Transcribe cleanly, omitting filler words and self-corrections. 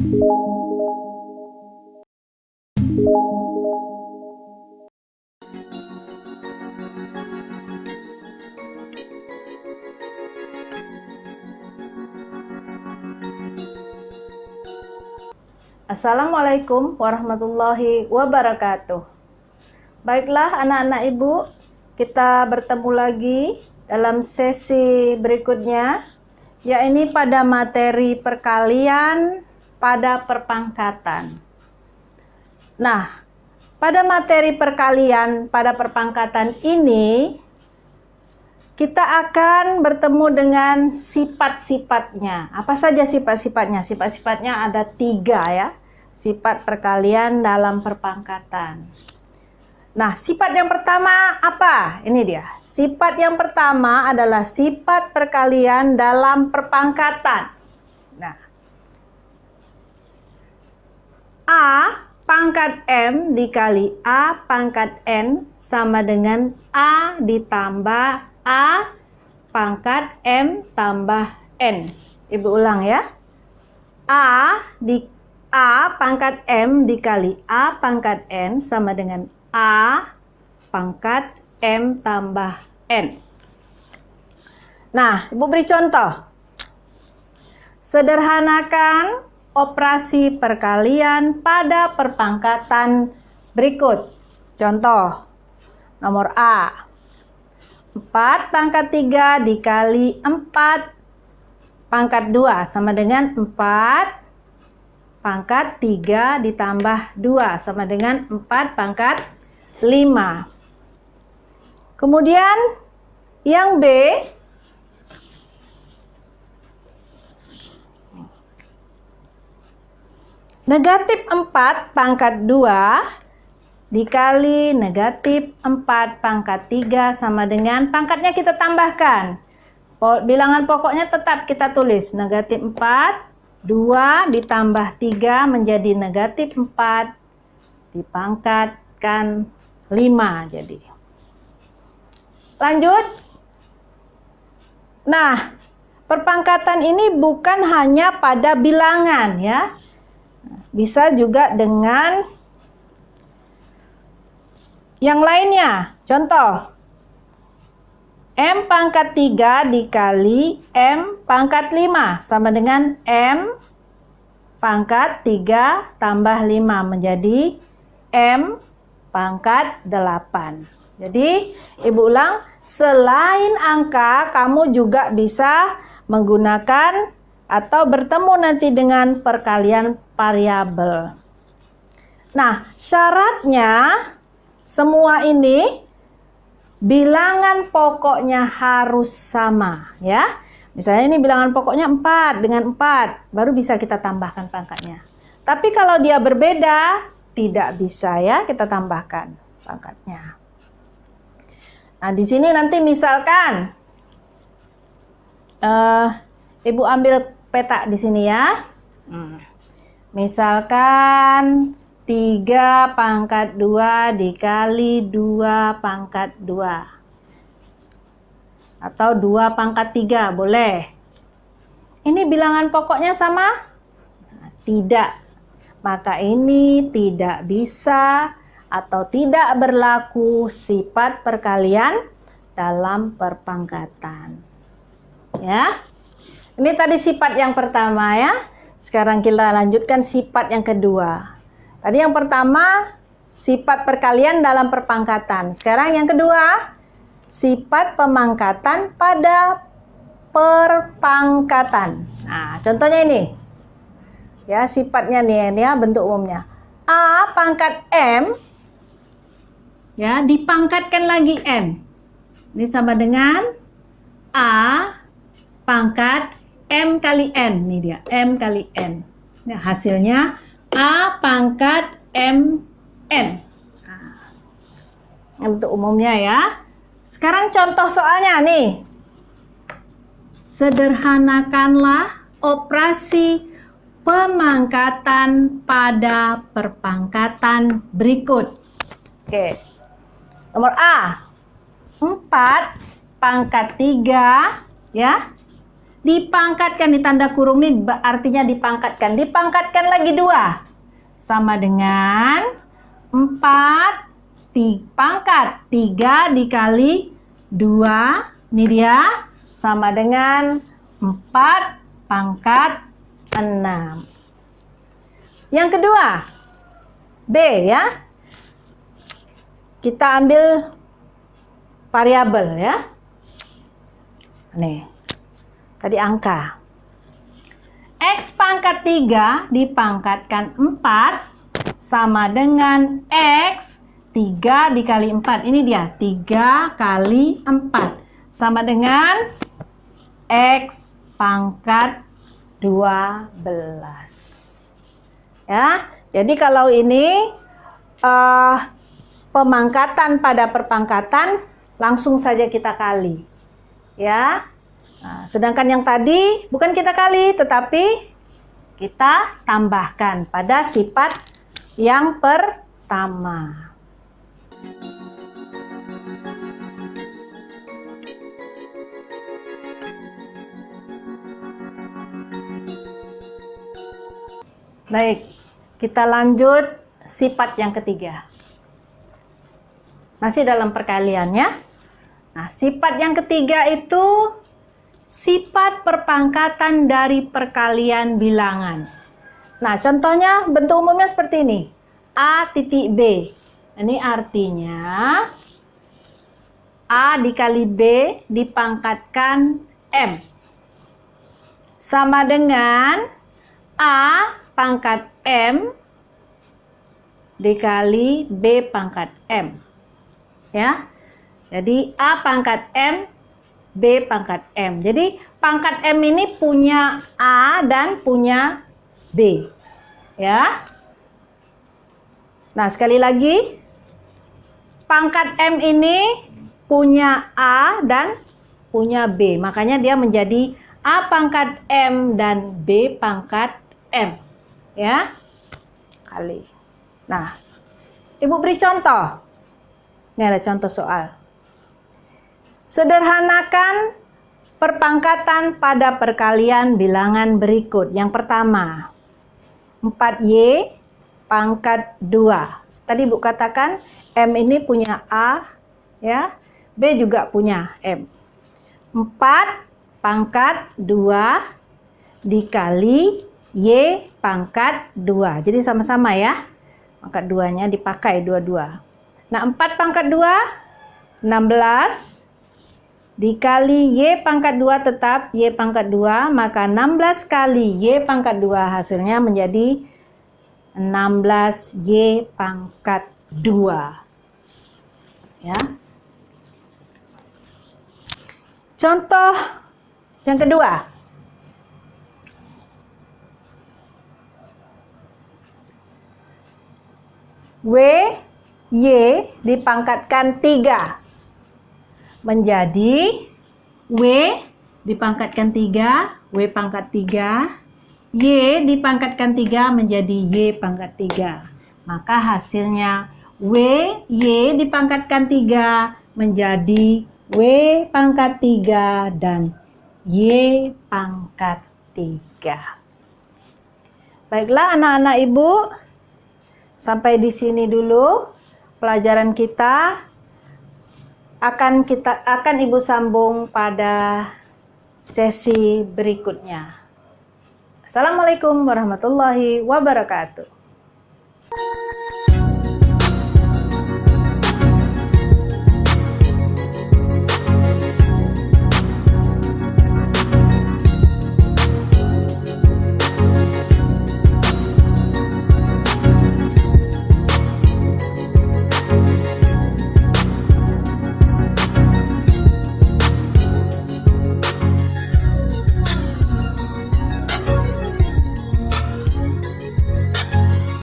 Assalamualaikum warahmatullahi wabarakatuh. Baiklah anak-anak ibu, kita bertemu lagi dalam sesi berikutnya, yaitu pada materi perkalian pada perpangkatan. Nah, pada materi perkalian pada perpangkatan ini, kita akan bertemu dengan sifat-sifatnya. Apa saja sifat-sifatnya? Sifat-sifatnya ada 3 ya. Sifat perkalian dalam perpangkatan. Nah, sifat yang pertama apa? Ini dia. Sifat yang pertama adalah sifat perkalian dalam perpangkatan. Nah, A pangkat M dikali A pangkat N sama dengan A ditambah A pangkat M tambah N. Ibu ulang ya. A pangkat M dikali A pangkat N sama dengan A pangkat M tambah N. Nah, Ibu beri contoh. Sederhanakan operasi perkalian pada perpangkatan berikut. Contoh, nomor A. 4 pangkat 3 dikali 4 pangkat 2 sama dengan 4 pangkat 3 ditambah 2 sama dengan 4 pangkat 5. Kemudian yang B, negatif 4 pangkat 2 dikali negatif 4 pangkat 3 sama dengan pangkatnya kita tambahkan. Bilangan pokoknya tetap kita tulis. Negatif 4, 2 ditambah 3 menjadi negatif 4 dipangkatkan 5 jadi. Lanjut. Nah, perpangkatan ini bukan hanya pada bilangan ya. Bisa juga dengan yang lainnya. Contoh, M pangkat 3 dikali M pangkat 5 sama dengan M pangkat 3 tambah 5 menjadi M pangkat 8. Jadi, Ibu ulang, selain angka, kamu juga bisa menggunakan atau bertemu nanti dengan perkalian variabel. Nah, syaratnya semua ini bilangan pokoknya harus sama ya. Misalnya ini bilangan pokoknya 4 dengan 4, baru bisa kita tambahkan pangkatnya. Tapi kalau dia berbeda, tidak bisa ya kita tambahkan pangkatnya. Nah, di sini nanti misalkan Ibu ambil peta di sini ya. Misalkan 3 pangkat 2 dikali 2 pangkat 2. Atau 2 pangkat 3, boleh. Ini bilangan pokoknya sama? Tidak. Maka ini tidak bisa atau tidak berlaku sifat perkalian dalam perpangkatan. Ya. Ini tadi sifat yang pertama ya. Sekarang kita lanjutkan sifat yang kedua. Tadi yang pertama, sifat perkalian dalam perpangkatan. Sekarang yang kedua, sifat pemangkatan pada perpangkatan. Nah, contohnya ini. Ya, sifatnya nih ya, bentuk umumnya. A pangkat M, ya, dipangkatkan lagi M. Ini sama dengan A pangkat M kali N. Ini dia, M kali N. Nah, hasilnya A pangkat M N. Nah, untuk umumnya ya. Sekarang contoh soalnya nih. Sederhanakanlah operasi pemangkatan pada perpangkatan berikut. Oke. Nomor A. 4 pangkat 3 ya. dipangkatkan, di tanda kurung ini artinya dipangkatkan. Dipangkatkan lagi 2. Sama dengan 4 pangkat 3 dikali 2. Ini dia sama dengan 4 pangkat 6. Yang kedua, B ya. Kita ambil variabel ya. Nih, tadi angka. X pangkat 3 dipangkatkan 4 sama dengan X 3 dikali 4. Ini dia, 3 kali 4. Sama dengan X pangkat 12. Ya, jadi kalau ini pemangkatan pada perpangkatan, langsung saja kita kali. Ya. Nah, sedangkan yang tadi bukan kita kali, tetapi kita tambahkan pada sifat yang pertama. Baik, kita lanjut sifat yang ketiga. Masih dalam perkalian ya. Nah, sifat yang ketiga itu sifat perpangkatan dari perkalian bilangan. Nah, contohnya bentuk umumnya seperti ini. A titik B. Ini artinya A dikali B dipangkatkan M. Sama dengan A pangkat M dikali B pangkat M. Ya. Jadi A pangkat M, B pangkat M. Jadi pangkat M ini punya A dan punya B. Ya. Nah, sekali lagi pangkat M ini punya A dan punya B. Makanya dia menjadi A pangkat M dan B pangkat M. Ya. Kali. Nah, Ibu beri contoh. Ini ada contoh soal. Sederhanakan perpangkatan pada perkalian bilangan berikut. Yang pertama, 4Y pangkat 2. Tadi Ibu katakan M ini punya A, ya. B juga punya M. 4 pangkat 2 dikali Y pangkat 2. Jadi sama-sama ya. Pangkat 2-nya dipakai dua-dua. Nah, 4 pangkat 2, 16. Dikali Y pangkat 2 tetap Y pangkat 2. Maka 16 kali Y pangkat 2 hasilnya menjadi 16 Y pangkat 2. Ya. Contoh yang kedua. Y dipangkatkan 3 menjadi W dipangkatkan 3, W pangkat 3, Y dipangkatkan 3 menjadi Y pangkat 3. Maka hasilnya Y dipangkatkan 3 menjadi W pangkat 3 dan Y pangkat 3. Baiklah anak-anak Ibu, sampai di sini dulu pelajaran kita. Akan Ibu sambung pada sesi berikutnya. Assalamualaikum warahmatullahi wabarakatuh.